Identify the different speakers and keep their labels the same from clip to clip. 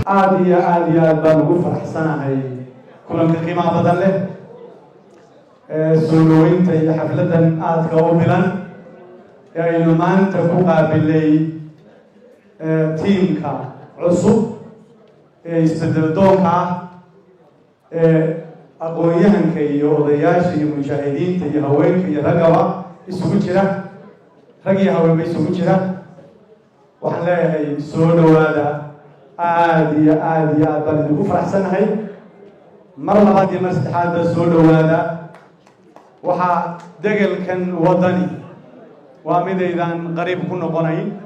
Speaker 1: عادي بانو فرحسنا هاي كلهم قيمة بدل له سولوين تي حفلة قوبلا يعني ما أنت قابلي تيم كا عصب يستدل دوكا أقوياً كي وضياش المجاهدين تي هواين كي رجوا يسوجرا رجي هواين يسوجرا وحنا هاي سولو هذا عادي بل نقول فرحسن هاي مرة هذه مستحاض سولو هذا وح دقل كان وطني وامد إذا قريب كنا قناين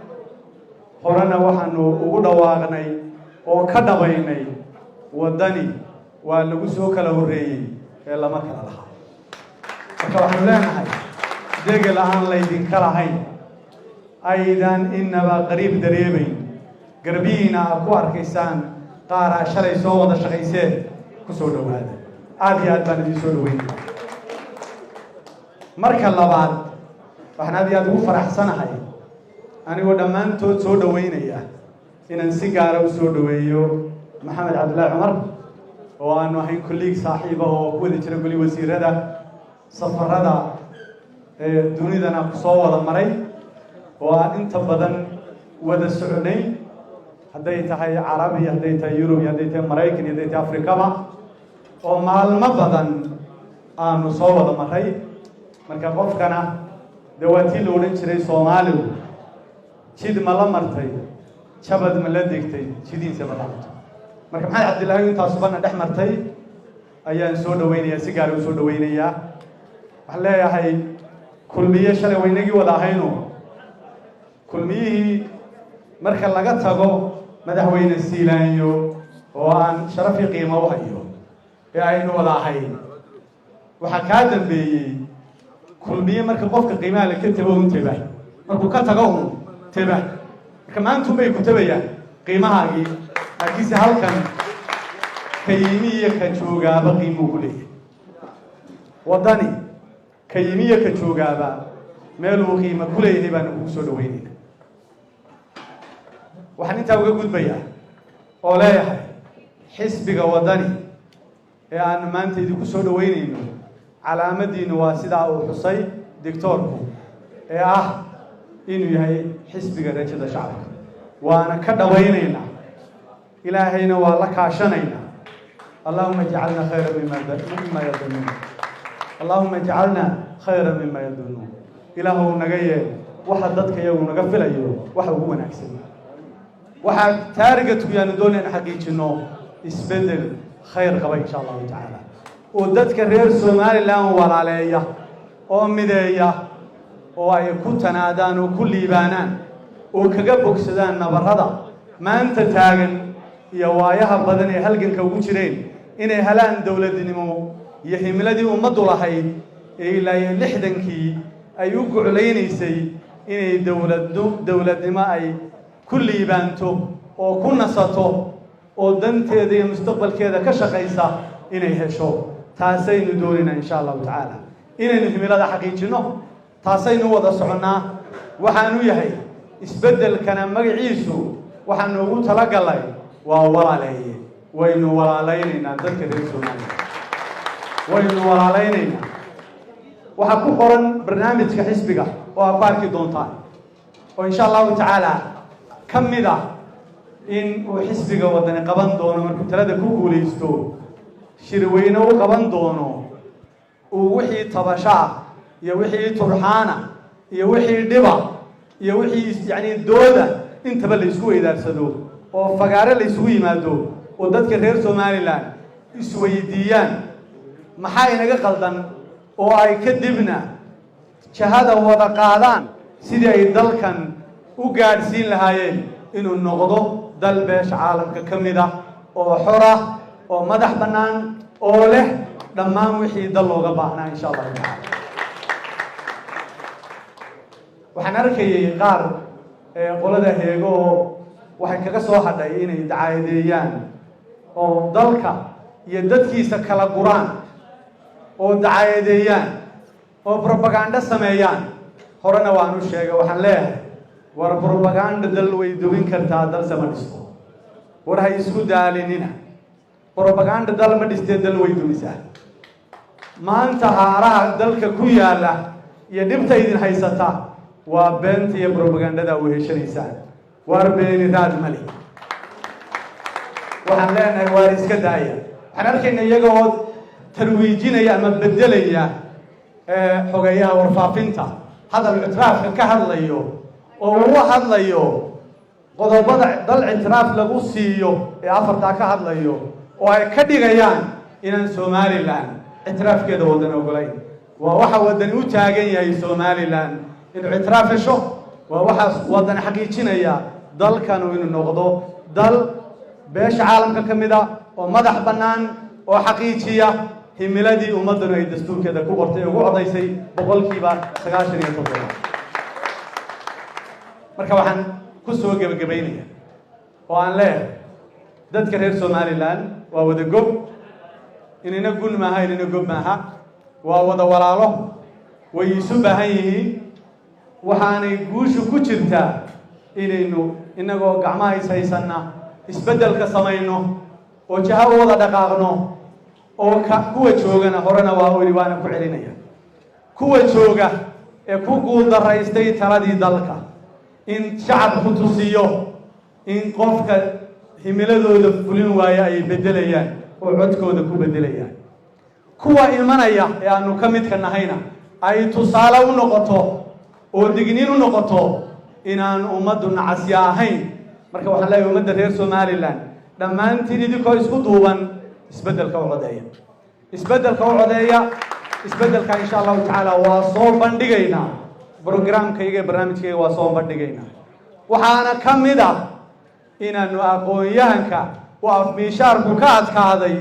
Speaker 1: هرنا وحنو وقودا واغني وكذا بيني وطني واللبسوا كله الرئي إلا ما كان لها فكوا حلنا هاي دقل عن ليدين كلا هاي أيضا إنما قريب دريبين قربينا أكوار كيسان قارا شري سوى ذا شخيسين كسولو هذا عادي بان يسولو وين مركا اللبعض وحنا بيادو فرح سنة هاي أنا ودمان تو سودو وين إياه إن نسيجارة وسودو ويو محمد عبد الله عمر وأنه هين كليك صاحبه وكل ترى كل وزير هذا سفر هذا دوني ذا نقصوا مري وأنت بدن وذا السعودي هديت هاي عربي هديت يوروبي هديت أمريكي هديت أفريقيا ومال ما بدن نصوا ذا مري مركب وفكنا دواتي لورين شري سومالو شيد ملا مرتي شبد ملدكتي شيدين سبلات مركب محمد عبد الله ينتهى صبنا ده مرتي أيان سود وينيا سيجار وسود وينيا هلا هاي كل مية شل وينيجي ولا هينو كل مية مركب لقت هجو مده وين السيلانيو وان شرفي قيمة وهيو يعينو ولا هين وحكادم بي كل مية مركب قفك قيمة لكتبه وانتبه مركب كتجوهم تبه كمان تومي كتبه قيمة هاي أكيد هالكن كيمية كتشوجا بقيمة كله وضني كيمية كتشوجا مالو قيمة كله يبان وصل وينين وحنا توجد بيا ولا يحد حسب وضني يعني ما أنت يدك وصل وينين على مدين واسدة أو حصي دكتوركم إنه هي حسب رجل شعبك وأنا كذا وينينا إلهينا والله كاشنينا اللهم اجعلنا خيرا مما يظنون اللهم اجعلنا خيرا مما يظنون إلهو نجاي واحد ضدك يوم نقفل أيوه واحد هو نكسب واحد تارجت ويانا دون أن حقيقة إنه يسبدل خير قبل إن شاء الله تعالى وضدك الرئيس الصومالي لا هو ولا عليه ومدية ويكون تنادان وكل يبانان وكجبك سدان نبردا ما أنت تاجن يوايها بدني هلجن كوجرين إن هلان دولة دينمو يهملدي ومضوا هاي إلى لحدنكي أيوق عليني سي إن دولة دما أي كل يبانتو وكنا ساتو ودنت ذي مستقبل كذا كشقيسة إن يهشوا تاسين دورنا إن شاء الله تعالى إن الهملة حقيقة تاسين وضع صعنا وحنو يهي isbedel kana magaciisu waxaan ugu talagalay waa walaalay waynu walaalayna dadka reer Soomaaliya waynu walaalayna waxa ku qoran barnaamijka xisbiga oo aad arki doontaan oo insha Allah taala kamida in uu xisbiga wadani qaban doono markuu talada ku guuleysto shirweyne uu qaban doono oo wixii tabasha iyo wixii turxaana iyo wixii dhiba iyo wixii yani dooda inta bal isku weydaarsado oo fagaare la isugu yimaado oo dadka reer Soomaaliland isweydiiyaan maxay inaga qaldan oo ay ka dibna shahada wada qaadaan sidii ay dalkan u gaarsiin lahaayeen inuu noqdo dal beesh caalamka kamid ah oo xor ah oo madax banaan oo leh dhammaan wixii dal looga baahnaa insha Allah taala waxaan arkayay qaar qolada heego waxay kaga soo hadhay inay dacaadeeyaan oo dalka iyo dadkiisa kala guraan oo dacaadeeyaan oo propaganda sameeyaan horena waan u sheegay waxaan leeyahay war propaganda dal way dubin kartaa dal samadisto ورها يسكو داليننا بروباغندا دل ما دستي دل ويدو مثال ما أنت هارا دلك كويالا يدبت إذن هيستا وبنت يا بروباغندا دا وهشريسان واربين ذات ملي waxaan leenahay waa iska daaya waxaan arkaynaa iyagoo tarwiijinaya ama bedelaya xogayaha warfaafinta hadal itraafka ka hadlayo oo uu hadlayo qodobada dal itraaf lagu siiyo ee afarta ka hadlayo oo ay ka dhigayaan inaan Somaliland itraafkeeda wadan ogolayn waa waxa wadan u taagan yahay Somaliland inuu itraaf hesho waa waxa wadan xaqiijinaya dalkan inuu noqdo dal beesha caalamka kamida oo madax banaan oo xaqiijiya himiladii ummadana ay dastuurkeeda ku qortay ugu codaysay boqolkiiba 97 marka waxaan ku soo gabagabeynaya oo aan leeyahay dadka reer Somaliland waa wada gob inina gun maaha inina gob maaha waa wada walaalo way isu baahan yihiin waxaanay guushu ku jirtaa inaynu inagoo gacmaha ishaysana isbedelka samayno oo jaha wada dhaqaaqno oo kuwa joogana horena waa wali waana ku celinaya kuwa jooga ee ku guul daraystay taladii dalka in shacabku tusiyo in qofka himiladooda fulin waaya ay bedelayaan oo codkooda ku bedelayaan kuwa imanaya ee aanu ka mid ka nahayna ay tusaale u noqoto oo digniin u noqoto inaan ummaddu nacasya ahayn marka waxaan leeyahay ummadda reer Somaliland dhamaantiin idinkoo isku duuban isbedelka u codeeya isbedelka insha Allah taala waa soo bandhigaynaa programkayga barnaamijkayga waa soo bandhigaynaa waxaana kamid ah inaanu aqoon-yahanka oo afmiishaarku ka adkaaday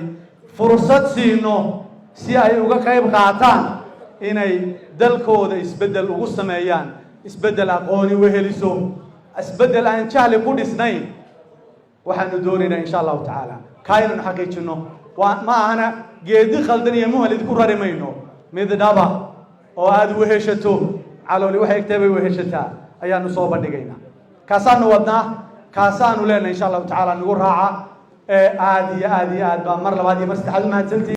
Speaker 1: fursad siino si ay uga qayb qaataan inay dalkooda isbedel ugu sameeyaan isbedel aqooni weheliso isbedel aan jahli ku dhisnayn waxaanu doonaynaa insha Allah taala kaaynu xaqiijino ma ahana geedi khaldan iyo muhalid ku rarimayno mid dhaba oo aad weheshato calooli waxay agteebay weheshataa ayaanu soo bandhigaynaa kaasaanu wadnaa kaasaanu leenahay insha Allah taala nagu raaca aad iyo aad baa mar labaad iyo mar saddexaad mahadsantii